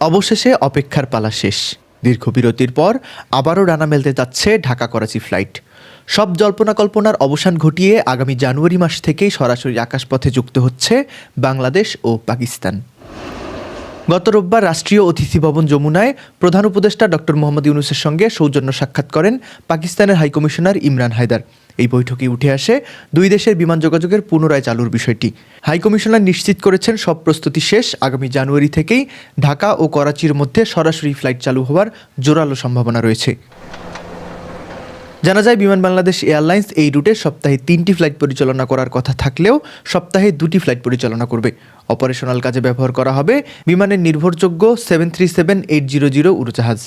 অবশেষে অপেক্ষার পালা শেষ। দীর্ঘ বিরতির পর আবারও ডানা মেলতে যাচ্ছে ঢাকা করাচি ফ্লাইট। সব জল্পনা কল্পনার অবসান ঘটিয়ে আগামী জানুয়ারি মাস থেকেই সরাসরি আকাশপথে যুক্ত হচ্ছে বাংলাদেশ ও পাকিস্তান। গত রোববার রাষ্ট্রীয় অতিথি ভবন যমুনায় প্রধান উপদেষ্টা ডক্টর মোহাম্মদ ইউনূসের সঙ্গে সৌজন্য সাক্ষাৎ করেন পাকিস্তানের হাইকমিশনার ইমরান হায়দার। এই বৈঠকে উঠে আসে দুই দেশের বিমান যোগাযোগের পুনরায় চালুর বিষয়টি। হাইকমিশনার নিশ্চিত করেছেন সব প্রস্তুতি শেষ, আগামী জানুয়ারি থেকেই ঢাকা ও করাচির মধ্যে সরাসরি ফ্লাইট চালু হওয়ার জোরালো সম্ভাবনা রয়েছে। জানা যায় বিমান বাংলাদেশ এয়ারলাইন্স এই রুটে সপ্তাহে 3টি ফ্লাইট পরিচালনা করার কথা থাকলেও সপ্তাহে 2টি ফ্লাইট পরিচালনা করবে। অপারেশনাল কাজে ব্যবহার করা হবে বিমানের নির্ভরযোগ্য 737-800 উড়োজাহাজ।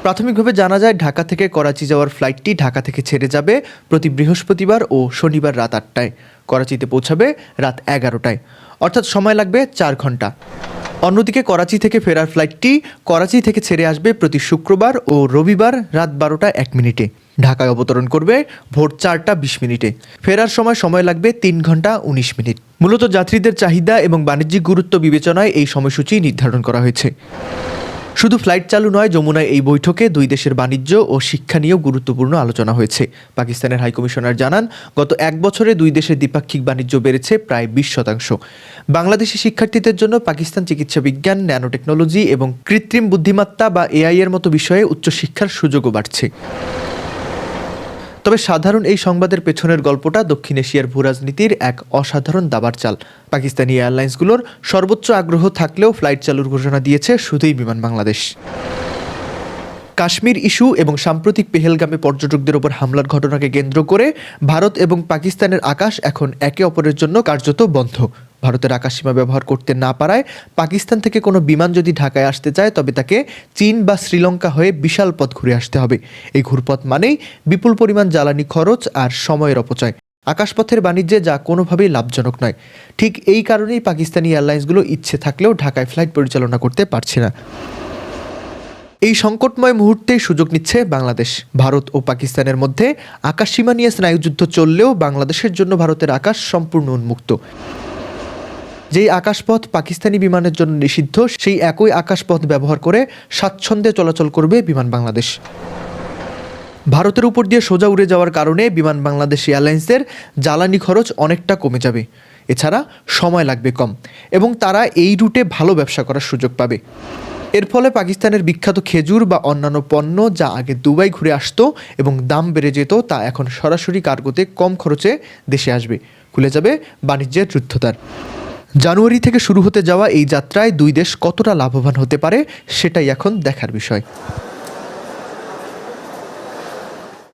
প্রাথমিকভাবে জানা যায় ঢাকা থেকে করাচি যাওয়ার ফ্লাইটটি ঢাকা থেকে ছেড়ে যাবে প্রতি বৃহস্পতিবার ও শনিবার রাত 8টায়, করাচিতে পৌঁছাবে রাত 11টায়, অর্থাৎ সময় লাগবে 4 ঘন্টা। অন্যদিকে করাচি থেকে ফেরার ফ্লাইটটি করাচি থেকে ছেড়ে আসবে প্রতি শুক্রবার ও রবিবার রাত 12টা 1 মিনিটে। ঢাকায় অবতরণ করবে ভোর 4টা 20 মিনিটে। ফেরার সময় লাগবে 3 ঘন্টা 19 মিনিট। মূলত যাত্রীদের চাহিদা এবং বাণিজ্যিক গুরুত্ব বিবেচনায় এই সময়সূচি নির্ধারণ করা হয়েছে। শুধু ফ্লাইট চালু নয়, যমুনায় এই বৈঠকে দুই দেশের বাণিজ্য ও শিক্ষা নিয়েও গুরুত্বপূর্ণ আলোচনা হয়েছে। পাকিস্তানের হাইকমিশনার জানান, গত 1 বছরে দুই দেশের দ্বিপাক্ষিক বাণিজ্য বেড়েছে প্রায় 20%। বাংলাদেশি শিক্ষার্থীদের জন্য পাকিস্তান চিকিৎসা বিজ্ঞান, ন্যানো টেকনোলজি এবং কৃত্রিম বুদ্ধিমত্তা বা এআই এর মতো বিষয়ে উচ্চশিক্ষার সুযোগও বাড়ছে। তবে সাধারণ এই সংবাদের পেছনের গল্পটা দক্ষিণ এশিয়ার ভূরাজনীতির এক অসাধারণ দাবার চাল। পাকিস্তানি এয়ারলাইন্সগুলোর সর্বোচ্চ আগ্রহ থাকলেও ফ্লাইট চালুর ঘোষণা দিয়েছে শুধুই বিমান বাংলাদেশ। কাশ্মীর ইস্যু এবং সাম্প্রতিক পেহেলগামে পর্যটকদের ওপর হামলার ঘটনাকে কেন্দ্র করে ভারত এবং পাকিস্তানের আকাশ এখন একে অপরের জন্য কার্যত বন্ধ। ভারতের আকাশসীমা ব্যবহার করতে না পারায় পাকিস্তান থেকে কোনো বিমান যদি ঢাকায় আসতে চায় তবে তাকে চীন বা শ্রীলঙ্কা হয়ে বিশাল পথ ঘুরে আসতে হবে। এই ঘুরপথ মানেই বিপুল পরিমাণ জ্বালানি খরচ আর সময়ের অপচয়। আকাশপথের বাণিজ্যে যা কোনোভাবেই লাভজনক নয়। ঠিক এই কারণেই পাকিস্তানি এয়ারলাইন্সগুলো ইচ্ছে থাকলেও ঢাকায় ফ্লাইট পরিচালনা করতে পারছে না। এই সংকটময় মুহূর্তেই সুযোগ নিচ্ছে বাংলাদেশ। ভারত ও পাকিস্তানের মধ্যে আকাশসীমা নিয়ে স্নায়ুযুদ্ধ চললেও বাংলাদেশের জন্য ভারতের আকাশ সম্পূর্ণ উন্মুক্ত। যেই আকাশপথ পাকিস্তানি বিমানের জন্য নিষিদ্ধ, সেই একই আকাশপথ ব্যবহার করে স্বাচ্ছন্দ্যে চলাচল করবে বিমান বাংলাদেশ। ভারতের উপর দিয়ে সোজা উড়ে যাওয়ার কারণে বিমান বাংলাদেশ এয়ারলাইন্সের জ্বালানি খরচ অনেকটা কমে যাবে। এছাড়া সময় লাগবে কম এবং তারা এই রুটে ভালো ব্যবসা করার সুযোগ পাবে। এর ফলে পাকিস্তানের বিখ্যাত খেজুর বা অন্যান্য পণ্য যা আগে দুবাই ঘুরে আসতো এবং দাম বেড়ে যেত, তা এখন সরাসরি কার্গোতে কম খরচে দেশে আসবে। খুলে যাবে বাণিজ্যের যুদ্ধদ্বার। জানুয়ারি থেকে শুরু হতে যাওয়া এই যাত্রায় দুই দেশ কতটা লাভবান হতে পারে সেটাই এখন দেখার বিষয়।